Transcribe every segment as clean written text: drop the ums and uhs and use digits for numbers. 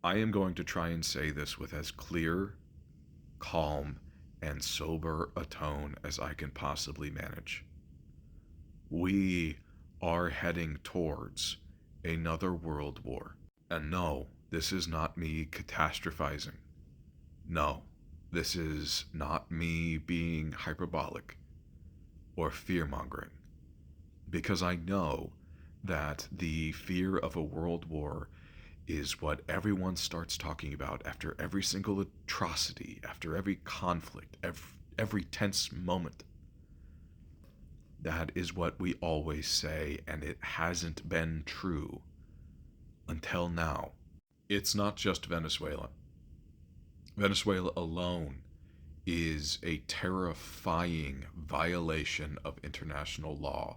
I am going to try and say this with as clear, calm, and sober a tone as I can possibly manage. We are heading towards another world war. And no, this is not me catastrophizing. No, this is not me being hyperbolic or fear mongering. Because I know that the fear of a world war is what everyone starts talking about after every single atrocity, after every conflict, every tense moment. That is what we always say, and it hasn't been true until now. It's not just Venezuela. Venezuela alone is a terrifying violation of international law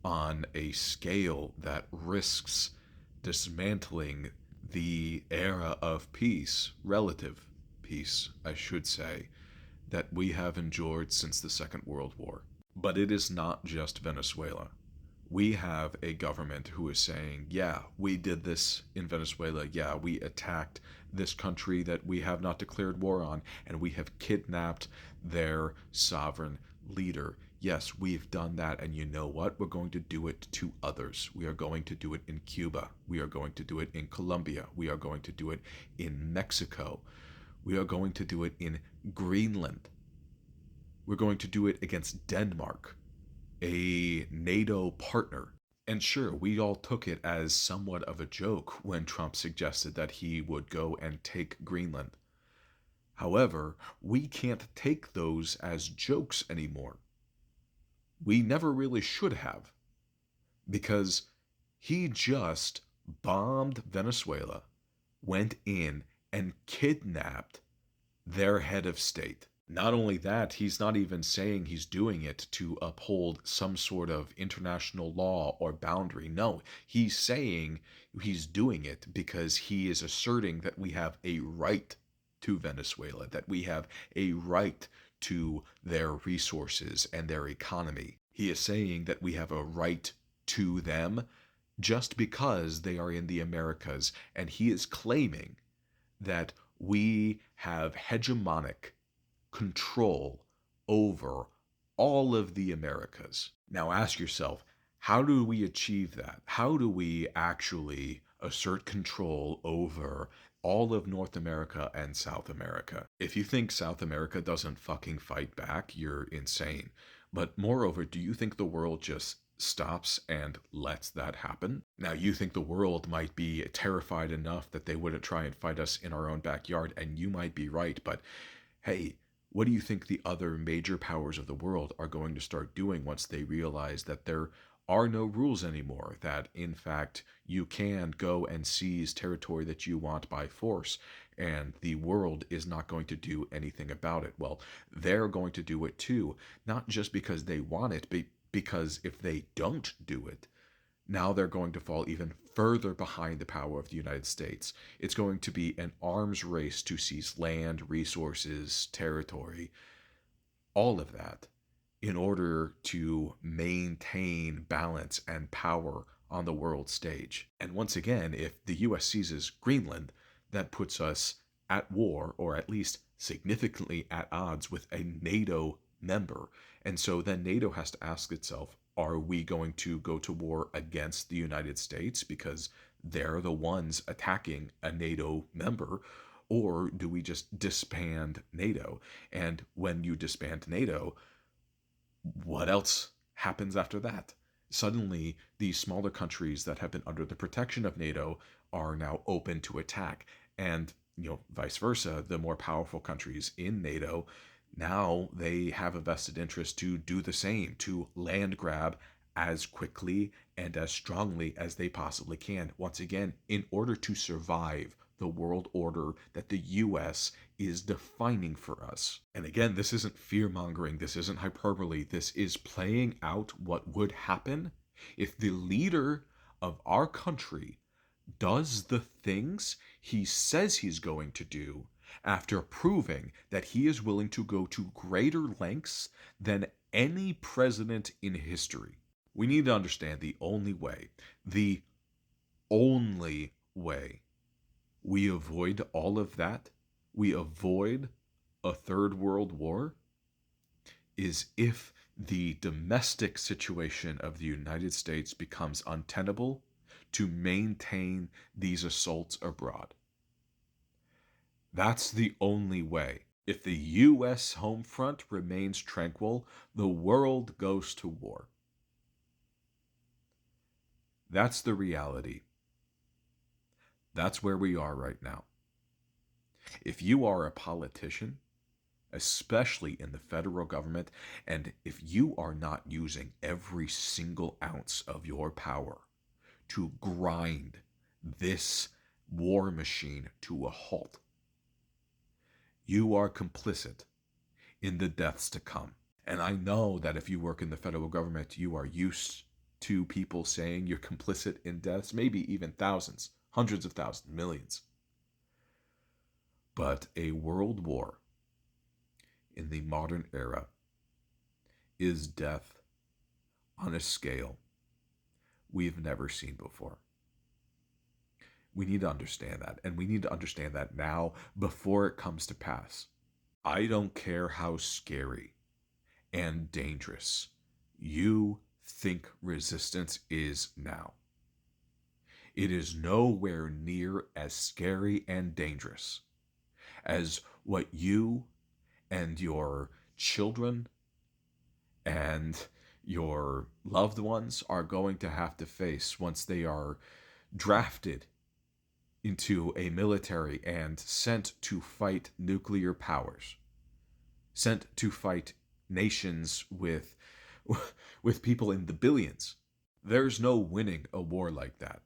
on a scale that risks dismantling the era of peace, relative peace, I should say, that we have endured since the Second World War. But it is not just Venezuela. We have a government who is saying, yeah, we did this in Venezuela. Yeah, we attacked this country that we have not declared war on, and we have kidnapped their sovereign leader. Yes, we've done that, and you know what? We're going to do it to others. We are going to do it in Cuba. We are going to do it in Colombia. We are going to do it in Mexico. We are going to do it in Greenland. We're going to do it against Denmark, a NATO partner. And sure, we all took it as somewhat of a joke when Trump suggested that he would go and take Greenland. However, we can't take those as jokes anymore. We never really should have, because he just bombed Venezuela, went in and kidnapped their head of state. Not only that, he's not even saying he's doing it to uphold some sort of international law or boundary. No, he's saying he's doing it because he is asserting that we have a right to Venezuela, that we have a right to their resources and their economy. He is saying that we have a right to them just because they are in the Americas, and he is claiming that we have hegemonic control over all of the Americas. Now ask yourself, how do we achieve that? How do we actually assert control over all of North America and South America? If you think South America doesn't fucking fight back, you're insane. But moreover, do you think the world just stops and lets that happen? Now, you think the world might be terrified enough that they wouldn't try and fight us in our own backyard, and you might be right, but hey, what do you think the other major powers of the world are going to start doing once they realize that there are no rules anymore? That, in fact, you can go and seize territory that you want by force, and the world is not going to do anything about it. Well, they're going to do it too, not just because they want it, but because if they don't do it, now they're going to fall even further behind the power of the United States. It's going to be an arms race to seize land, resources, territory, all of that, in order to maintain balance and power on the world stage. And once again, if the US seizes Greenland, that puts us at war, or at least significantly at odds with a NATO member. And so then NATO has to ask itself, are we going to go to war against the United States because they're the ones attacking a NATO member? Or do we just disband NATO? And when you disband NATO, what else happens after that? Suddenly, these smaller countries that have been under the protection of NATO are now open to attack. And, vice versa, the more powerful countries in NATO, now they have a vested interest to do the same, to land grab as quickly and as strongly as they possibly can. Once again, in order to survive the world order that the US is defining for us. And again, this isn't fear mongering, this isn't hyperbole, this is playing out what would happen if the leader of our country does the things he says he's going to do after proving that he is willing to go to greater lengths than any president in history. We need to understand the only way we avoid all of that, we avoid a third world war, is if the domestic situation of the United States becomes untenable to maintain these assaults abroad. That's the only way. If the U.S. home front remains tranquil, the world goes to war. That's the reality. That's where we are right now. If you are a politician, especially in the federal government, and if you are not using every single ounce of your power to grind this war machine to a halt, you are complicit in the deaths to come. And I know that if you work in the federal government, you are used to people saying you're complicit in deaths, maybe even thousands, hundreds of thousands, millions. But a world war in the modern era is death on a scale we've never seen before. We need to understand that, and we need to understand that now before it comes to pass. I don't care how scary and dangerous you think resistance is now. It is nowhere near as scary and dangerous as what you and your children and your loved ones are going to have to face once they are drafted into a military and sent to fight nuclear powers, sent to fight nations with people in the billions. There's no winning a war like that.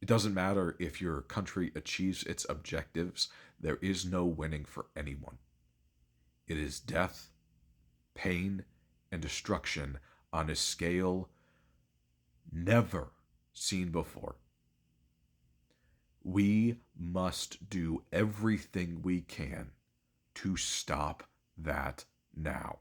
It doesn't matter if your country achieves its objectives, there is no winning for anyone. It is death, pain, and destruction on a scale never seen before. We must do everything we can to stop that now.